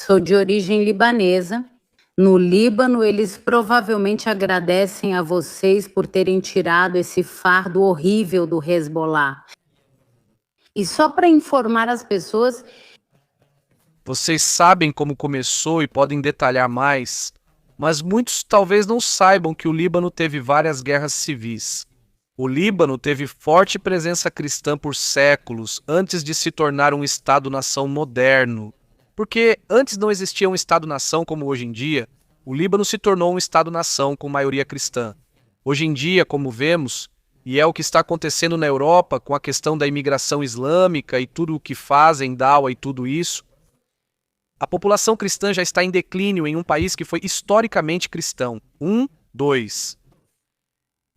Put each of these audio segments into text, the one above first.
Sou de origem libanesa. No Líbano, eles provavelmente agradecem a vocês por terem tirado esse fardo horrível do Hezbollah. E só para informar as pessoas, Vocês sabem como começou e podem detalhar mais, mas muitos talvez não saibam que o Líbano teve várias guerras civis. O Líbano teve forte presença cristã por séculos antes de se tornar um Estado-nação moderno. Porque antes não existia um Estado-nação como hoje em dia, o Líbano se tornou um Estado-nação com maioria cristã. Hoje em dia, como vemos, e é o que está acontecendo na Europa com a questão da imigração islâmica e tudo o que fazem, Dawa e tudo isso, a população cristã já está em declínio em um país que foi historicamente cristão. 2.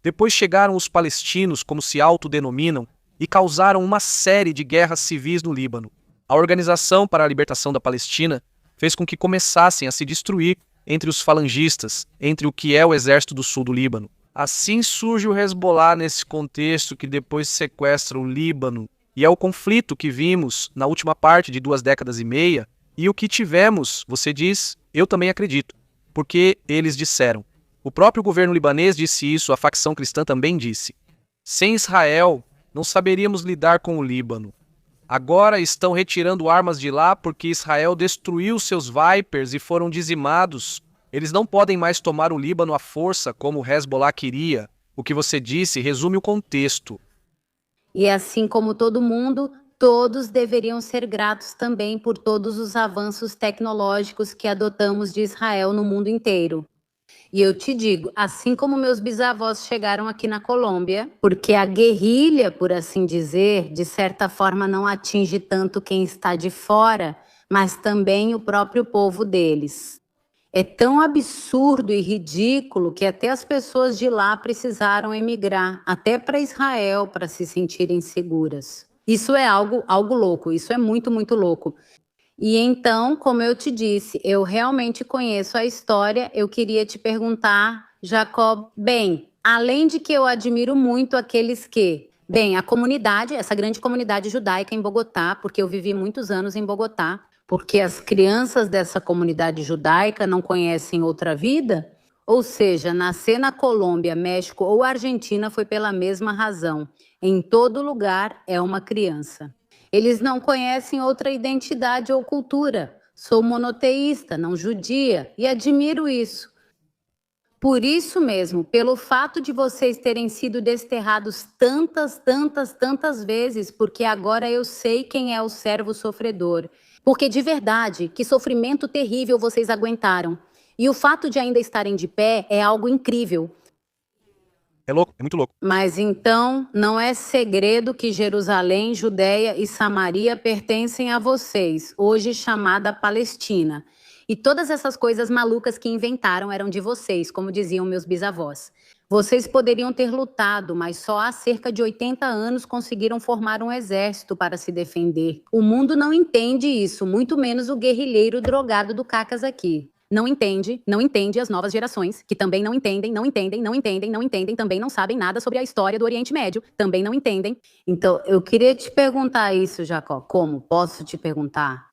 Depois chegaram os palestinos, como se autodenominam, e causaram uma série de guerras civis no Líbano. A Organização para a Libertação da Palestina fez com que começassem a se destruir entre os falangistas, entre o que é o exército do sul do Líbano. Assim surge o Hezbollah nesse contexto que depois sequestra o Líbano, e é o conflito que vimos na última parte de 2 décadas e meia, e o que tivemos, você diz, eu também acredito, porque eles disseram. O próprio governo libanês disse isso, a facção cristã também disse. Sem Israel, não saberíamos lidar com o Líbano. Agora estão retirando armas de lá porque Israel destruiu seus Vipers e foram dizimados. Eles não podem mais tomar o Líbano à força como o Hezbollah queria. O que você disse resume o contexto. e assim como todo mundo, todos deveriam ser gratos também por todos os avanços tecnológicos que adotamos de Israel no mundo inteiro. E eu te digo, assim como meus bisavós chegaram aqui na Colômbia, porque a guerrilha, por assim dizer, de certa forma não atinge tanto quem está de fora, mas também o próprio povo deles. É tão absurdo e ridículo que até as pessoas de lá precisaram emigrar, até para Israel, para se sentirem seguras. Isso é algo louco, isso é muito, muito louco. E então, como eu te disse, eu realmente conheço a história. Eu queria te perguntar, Jacob, bem, além de que eu admiro muito aqueles que, bem, a comunidade, essa grande comunidade judaica em Bogotá, porque eu vivi muitos anos em Bogotá, porque as crianças dessa comunidade judaica não conhecem outra vida, ou seja, nascer na Colômbia, México ou Argentina foi pela mesma razão. Em todo lugar é uma criança. Eles não conhecem outra identidade ou cultura. Sou monoteísta, não judia, e admiro isso. Por isso mesmo, pelo fato de vocês terem sido desterrados tantas vezes, porque agora eu sei quem é o servo sofredor. Porque de verdade, que sofrimento terrível vocês aguentaram. E o fato de ainda estarem de pé é algo incrível. É louco, é muito louco. Mas então, não é segredo que Jerusalém, Judeia e Samaria pertencem a vocês, hoje chamada Palestina. E todas essas coisas malucas que inventaram eram de vocês, como diziam meus bisavós. Vocês poderiam ter lutado, mas só há cerca de 80 anos conseguiram formar um exército para se defender. O mundo não entende isso, muito menos o guerrilheiro drogado do Cacas aqui. Não entende as novas gerações, que também não entendem, também não sabem nada sobre a história do Oriente Médio, também não entendem. Então, eu queria te perguntar isso, Jacó. Como? Posso te perguntar?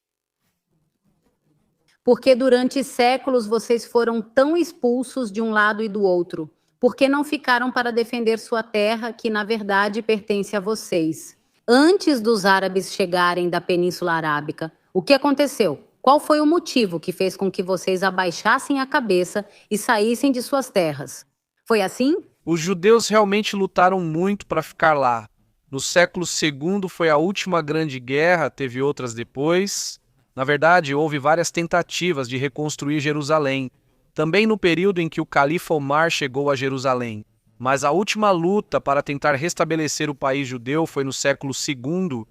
Porque durante séculos vocês foram tão expulsos de um lado e do outro. Por que não ficaram para defender sua terra, que na verdade pertence a vocês? Antes dos árabes chegarem da Península Arábica, o que aconteceu? Qual foi o motivo que fez com que vocês abaixassem a cabeça e saíssem de suas terras? Foi assim? Os judeus realmente lutaram muito para ficar lá. No século II foi a última grande guerra, teve outras depois. Na verdade, houve várias tentativas de reconstruir Jerusalém, também no período em que o califa Omar chegou a Jerusalém. Mas a última luta para tentar restabelecer o país judeu foi no século II,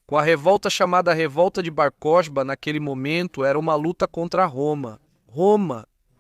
com a revolta chamada Revolta de Bar Kokhba. Naquele momento era uma luta contra Roma.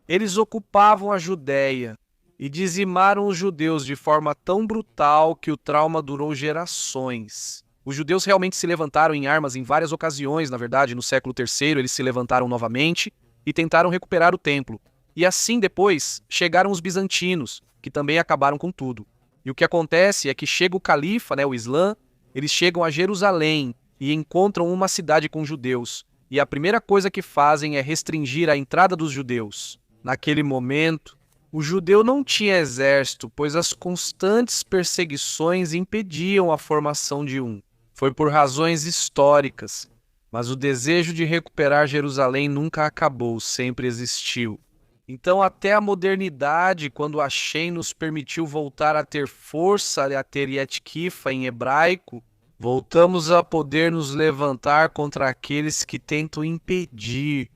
Eles ocupavam a Judéia e dizimaram os judeus de forma tão brutal que o trauma durou gerações. Os judeus realmente se levantaram em armas em várias ocasiões, na verdade, no século III eles se levantaram novamente e tentaram recuperar o templo. E assim depois chegaram os bizantinos, que também acabaram com tudo. E o que acontece é que chega o califa, o Islã, eles chegam a Jerusalém e encontram uma cidade com judeus. e a primeira coisa que fazem é restringir a entrada dos judeus. Naquele momento, o judeu não tinha exército, pois as constantes perseguições impediam a formação de um. Foi por razões históricas, mas o desejo de recuperar Jerusalém nunca acabou, sempre existiu. Então, até a modernidade, quando Hashem nos permitiu voltar a ter força, a ter Yetkifa em hebraico, voltamos a poder nos levantar contra aqueles que tentam impedir.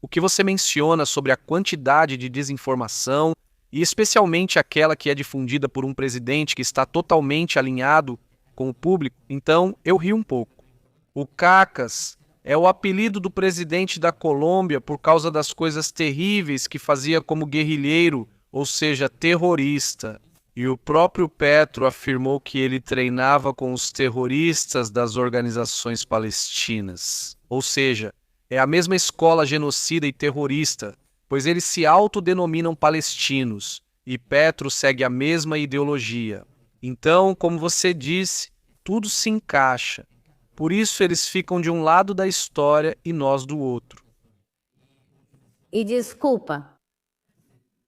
O que você menciona sobre a quantidade de desinformação, e especialmente aquela que é difundida por um presidente que está totalmente alinhado com o público, então eu ri um pouco. O Cacas é o apelido do presidente da Colômbia por causa das coisas terríveis que fazia como guerrilheiro, ou seja, terrorista. E o próprio Petro afirmou que ele treinava com os terroristas das organizações palestinas. Ou seja, é a mesma escola genocida e terrorista, pois eles se autodenominam palestinos, e Petro segue a mesma ideologia. Então, como você disse, tudo se encaixa. Por isso eles ficam de um lado da história e nós do outro. E desculpa,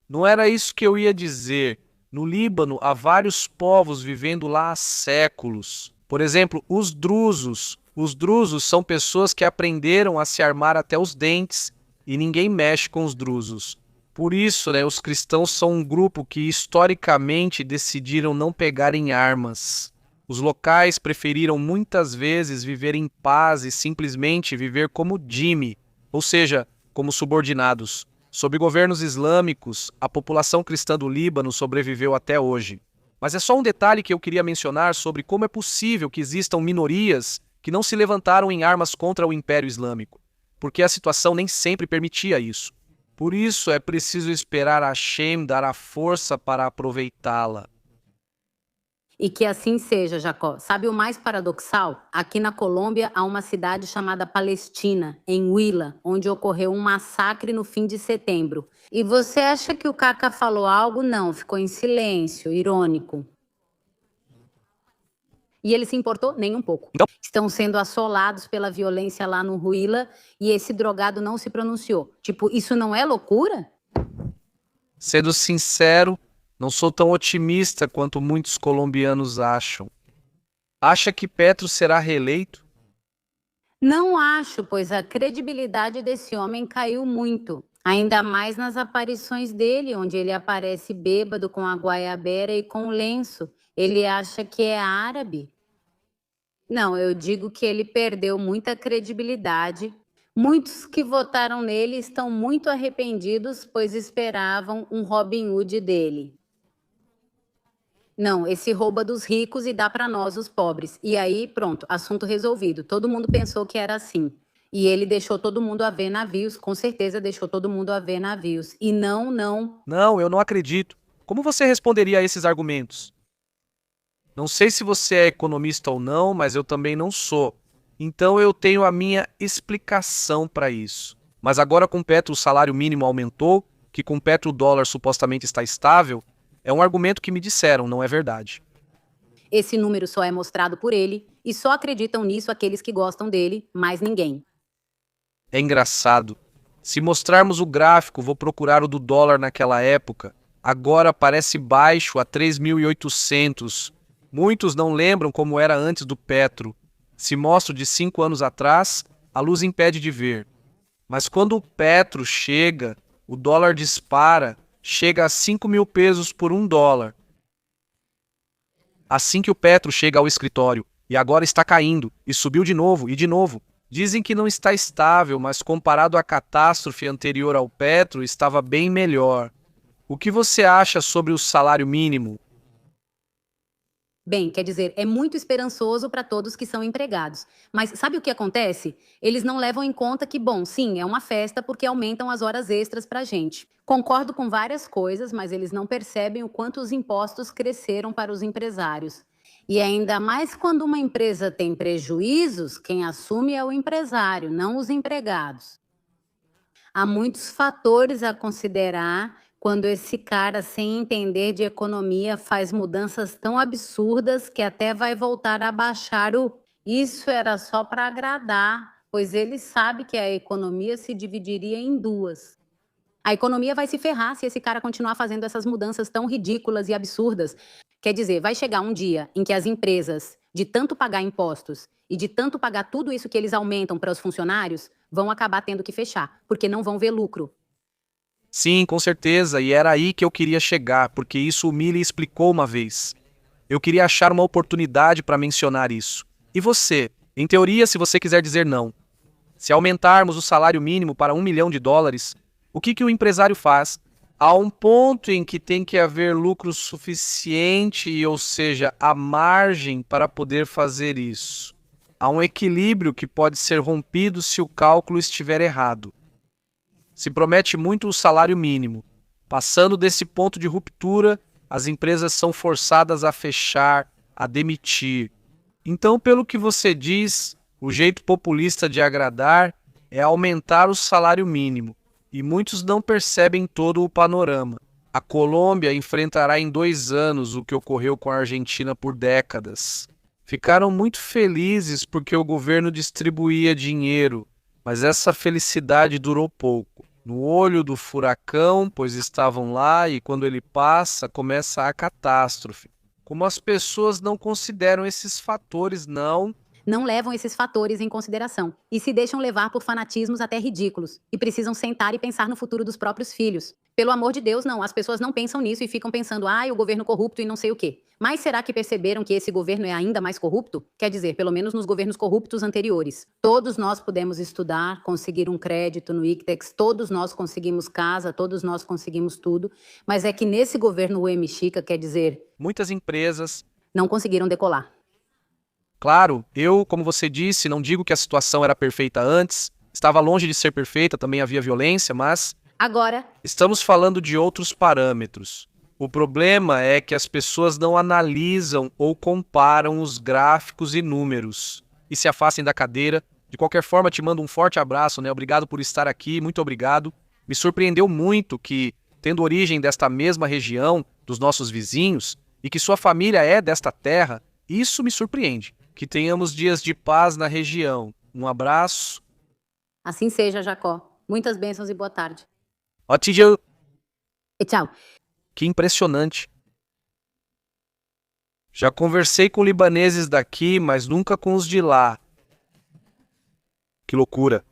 Não era isso que eu ia dizer. No Líbano há vários povos vivendo lá há séculos. Por exemplo, os drusos. Os drusos são pessoas que aprenderam a se armar até os dentes e ninguém mexe com os drusos. Por isso, os cristãos são um grupo que historicamente decidiram não pegar em armas. Os locais preferiram muitas vezes viver em paz e simplesmente viver como dhimmi, ou seja, como subordinados. Sob governos islâmicos, a população cristã do Líbano sobreviveu até hoje. Mas é só um detalhe que eu queria mencionar sobre como é possível que existam minorias que não se levantaram em armas contra o Império Islâmico, porque a situação nem sempre permitia isso. Por isso é preciso esperar a Hashem dar a força para aproveitá-la. e que assim seja, Jacó. Sabe o mais paradoxal? Aqui na Colômbia há uma cidade chamada Palestina, em Huila, onde ocorreu um massacre no fim de setembro. E você acha que o Cacá falou algo? Não, ficou em silêncio, irônico. E ele se importou nem um pouco. Então, Estão sendo assolados pela violência lá no Huila e esse drogado não se pronunciou. Tipo, isso não é loucura? sendo sincero, não sou tão otimista quanto muitos colombianos acham. Acha que Petro será reeleito? Não acho, pois a credibilidade desse homem caiu muito. Ainda mais nas aparições dele, onde ele aparece bêbado com a guaiabeira e com lenço. Ele acha que é árabe. Não, eu digo que ele perdeu muita credibilidade. Muitos que votaram nele estão muito arrependidos, pois esperavam um Robin Hood dele. Não, esse rouba dos ricos e dá para nós, os pobres. E aí, pronto, assunto resolvido. Todo mundo pensou que era assim. E ele deixou todo mundo a ver navios, com certeza deixou todo mundo a ver navios. E não, não. Não, eu não acredito. Como você responderia a esses argumentos? Não sei se você é economista ou não, mas eu também não sou. Então eu tenho a minha explicação para isso. Mas agora com Petro o salário mínimo aumentou, que com Petro o dólar supostamente está estável, é um argumento que me disseram, não é verdade. Esse número só é mostrado por ele e só acreditam nisso aqueles que gostam dele, mais ninguém. É engraçado. Se mostrarmos o gráfico, vou procurar o do dólar naquela época. Agora parece baixo a 3.800. Muitos não lembram como era antes do Petro. Se mostro de 5 anos atrás, a luz impede de ver. Mas quando o Petro chega, o dólar dispara, chega a 5.000 pesos por $1. Assim que o Petro chega ao escritório, e agora está caindo, e subiu de novo e de novo. Dizem que não está estável, mas comparado à catástrofe anterior ao Petro, estava bem melhor. O que você acha sobre o salário mínimo? Bem, quer dizer, é muito esperançoso para todos que são empregados. Mas sabe o que acontece? Eles não levam em conta que, bom, sim, é uma festa porque aumentam as horas extras para a gente. Concordo com várias coisas, mas eles não percebem o quanto os impostos cresceram para os empresários. E ainda mais quando uma empresa tem prejuízos, quem assume é o empresário, não os empregados. Há muitos fatores a considerar quando esse cara, sem entender de economia, faz mudanças tão absurdas que até vai voltar a baixar o. Isso era só para agradar. pois ele sabe que a economia se dividiria em duas. A economia vai se ferrar se esse cara continuar fazendo essas mudanças tão ridículas e absurdas. Quer dizer, vai chegar um dia em que as empresas, de tanto pagar impostos e de tanto pagar tudo isso que eles aumentam para os funcionários, vão acabar tendo que fechar, porque não vão ver lucro. Sim, com certeza, e era aí que eu queria chegar, porque isso o Mili explicou uma vez. Eu queria achar uma oportunidade para mencionar isso. E você? Em teoria, se você quiser dizer não. Se aumentarmos o salário mínimo para US$ 1 milhão, o que o empresário faz? Há um ponto em que tem que haver lucro suficiente, ou seja, a margem para poder fazer isso. Há um equilíbrio que pode ser rompido se o cálculo estiver errado. Se promete muito o salário mínimo. Passando desse ponto de ruptura, as empresas são forçadas a fechar, a demitir. Então, pelo que você diz, o jeito populista de agradar é aumentar o salário mínimo, e muitos não percebem todo o panorama. A Colômbia enfrentará em 2 anos o que ocorreu com a Argentina por décadas. Ficaram muito felizes porque o governo distribuía dinheiro, mas essa felicidade durou pouco. No olho do furacão, pois estavam lá, e quando ele passa, começa a catástrofe. Como as pessoas não consideram esses fatores, não. Não levam esses fatores em consideração e se deixam levar por fanatismos até ridículos e precisam sentar e pensar no futuro dos próprios filhos. Pelo amor de Deus, não, as pessoas não pensam nisso e ficam pensando, o governo corrupto e não sei o quê. Mas será que perceberam que esse governo é ainda mais corrupto? Quer dizer, pelo menos nos governos corruptos anteriores. Todos nós pudemos estudar, conseguir um crédito no ICTEX, todos nós conseguimos casa, todos nós conseguimos tudo, mas é que nesse governo Mexica, quer dizer, Muitas empresas. não conseguiram decolar. Claro, eu, como você disse, não digo que a situação era perfeita antes, estava longe de ser perfeita, também havia violência, mas Agora, estamos falando de outros parâmetros. O problema é que as pessoas não analisam ou comparam os gráficos e números e se afastem da cadeira. De qualquer forma, te mando um forte abraço, né? Obrigado por estar aqui, muito obrigado. Me surpreendeu muito que, tendo origem desta mesma região, dos nossos vizinhos, e que sua família é desta terra, isso me surpreende. Que tenhamos dias de paz na região. Um abraço. assim seja, Jacó. Muitas bênçãos e boa tarde. Ó, Tidio, E tchau. que impressionante. Já conversei com libaneses daqui, mas nunca com os de lá. Que loucura.